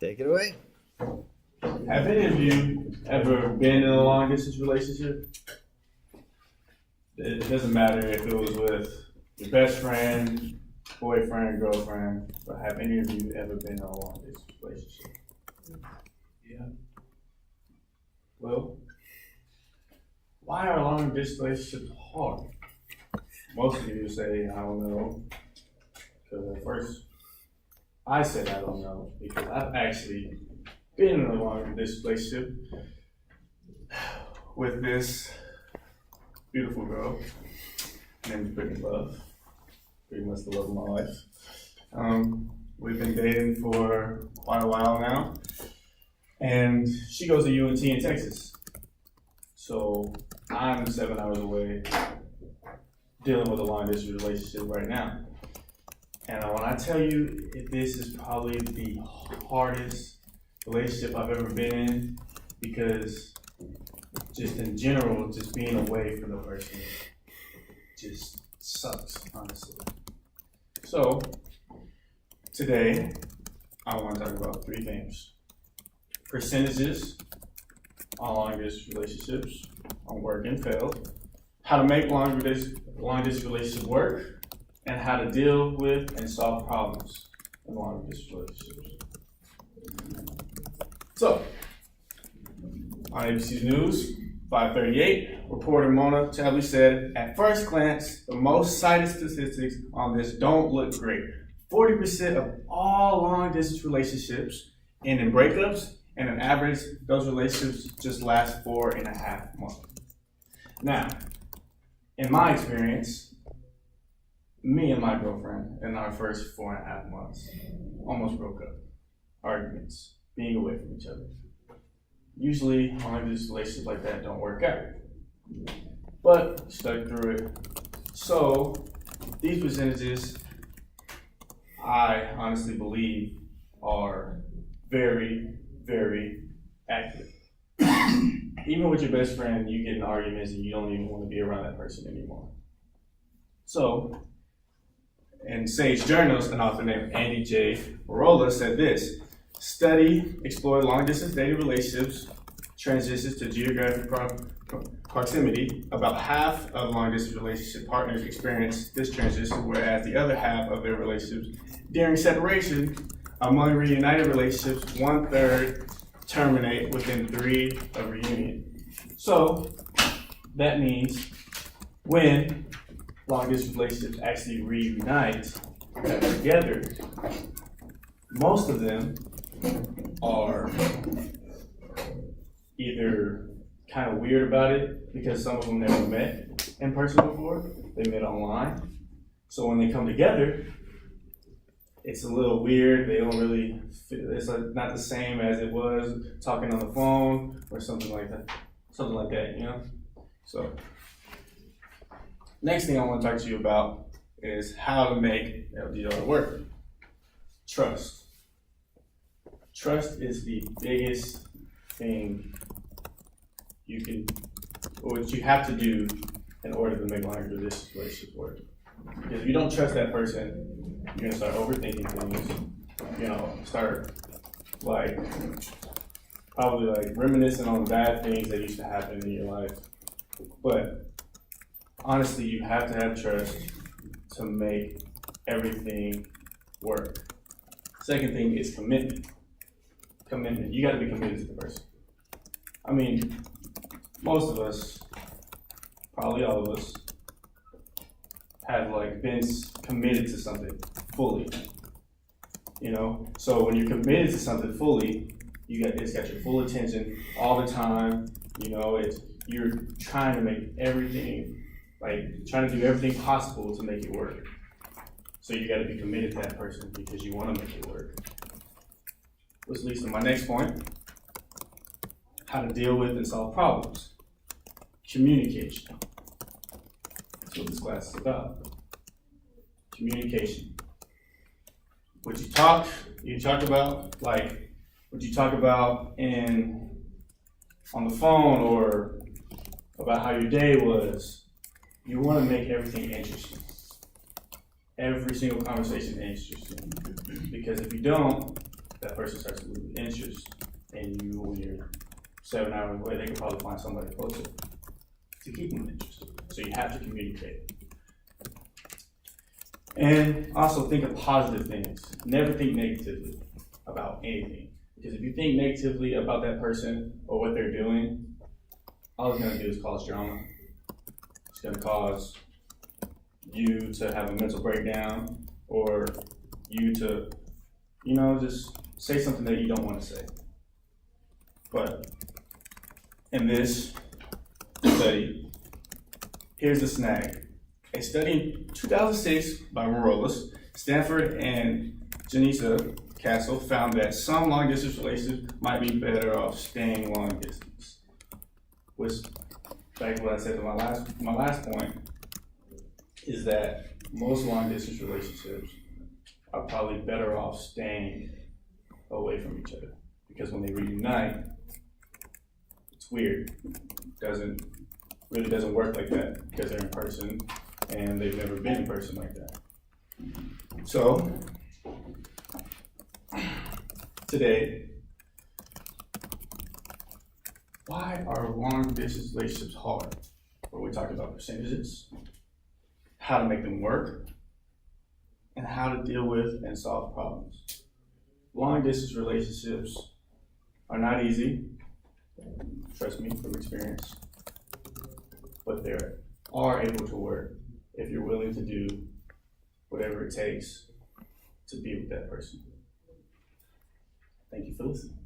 Take it away. Have any of you ever been in a long distance relationship? It doesn't matter if it was with your best friend, boyfriend, girlfriend, but have any of you ever been in a long distance relationship? Yeah. Well, why are long distance relationships hard? Most of you say, I don't know, because at first I said I don't know, because I've actually been in a long distance relationship with this beautiful girl named Brittany Love, pretty much the love of my life. We've been dating for quite a while now, and she goes to UNT in Texas. So I'm 7 hours away dealing with a long distance relationship right now. And when I tell you this is probably the hardest relationship I've ever been in, because just in general, just being away from the person just sucks, honestly. So today, I want to talk about 3 things: percentages on long distance relationships, on work and failed, how to make long distance relationships work, and how to deal with and solve problems in long distance relationships. So, on ABC's News, 538, reporter Mona Chablis said, at first glance, the most cited statistics on this don't look great. 40% of all long distance relationships end in breakups, and on average, those relationships just last 4.5 months. Now, in my experience, me and my girlfriend in our first 4.5 months almost broke up. Arguments, being away from each other. Usually, long distance relationships like that don't work out, but stuck through it. So, these percentages, I honestly believe, are very, very accurate. Even with your best friend, you get in arguments and you don't even want to be around that person anymore. So, and Sage Journals, an author named Andy J. Barola said this: study explored long-distance dating relationships transitions to geographic proximity. About half of long-distance relationship partners experience this transition, whereas the other half of their relationships during separation. Among reunited relationships, 1/3 terminate within 3 of reunion. So that means when long-distance relationships actually reunite together, most of them are either kind of weird about it because some of them never met in person before, they met online. So when they come together, it's a little weird. They don't really fit. It's not the same as it was talking on the phone or something like that. Something like that, you know? So next thing I want to talk to you about is how to make LDR work. Trust. Trust is the biggest thing what you have to do in order to make long distance relationships work. Because if you don't trust that person, you're gonna start overthinking things. Start probably reminiscing on bad things that used to happen in your life. But honestly, you have to have trust to make everything work. Second thing is commitment. Commitment. You got to be committed to the person. I mean, most of us, probably all of us, have been committed to something fully. So when you're committed to something fully, it's got your full attention all the time. You're trying to make everything, trying to do everything possible to make it work. So you got to be committed to that person because you want to make it work. Which leads to my next point: how to deal with and solve problems. Communication. That's what this class is about. Communication. What you talk about, what you talk about on the phone or about how your day was, you want to make everything interesting. Every single conversation interesting. Because if you don't, that person starts to lose interest in you when you're 7 hours away, they can probably find somebody closer to keep them interested. So you have to communicate. And also think of positive things. Never think negatively about anything. Because if you think negatively about that person or what they're doing, all it's gonna do is cause drama. It's gonna cause you to have a mental breakdown, or you to, just say something that you don't want to say. But in this study, here's the snag. A study in 2006 by Morales, Stanford, and Janisa Castle found that some long distance relationships might be better off staying long distance. Which, back to what I said to my last point, is that most long distance relationships are probably better off staying away from each other, because when they reunite, it's weird. Really doesn't work like that because they're in person and they've never been in person like that. So today, why are long distance relationships hard? Where we talk about percentages, how to make them work, and how to deal with and solve problems. Long distance relationships are not easy, trust me from experience, but they are able to work if you're willing to do whatever it takes to be with that person. Thank you for listening.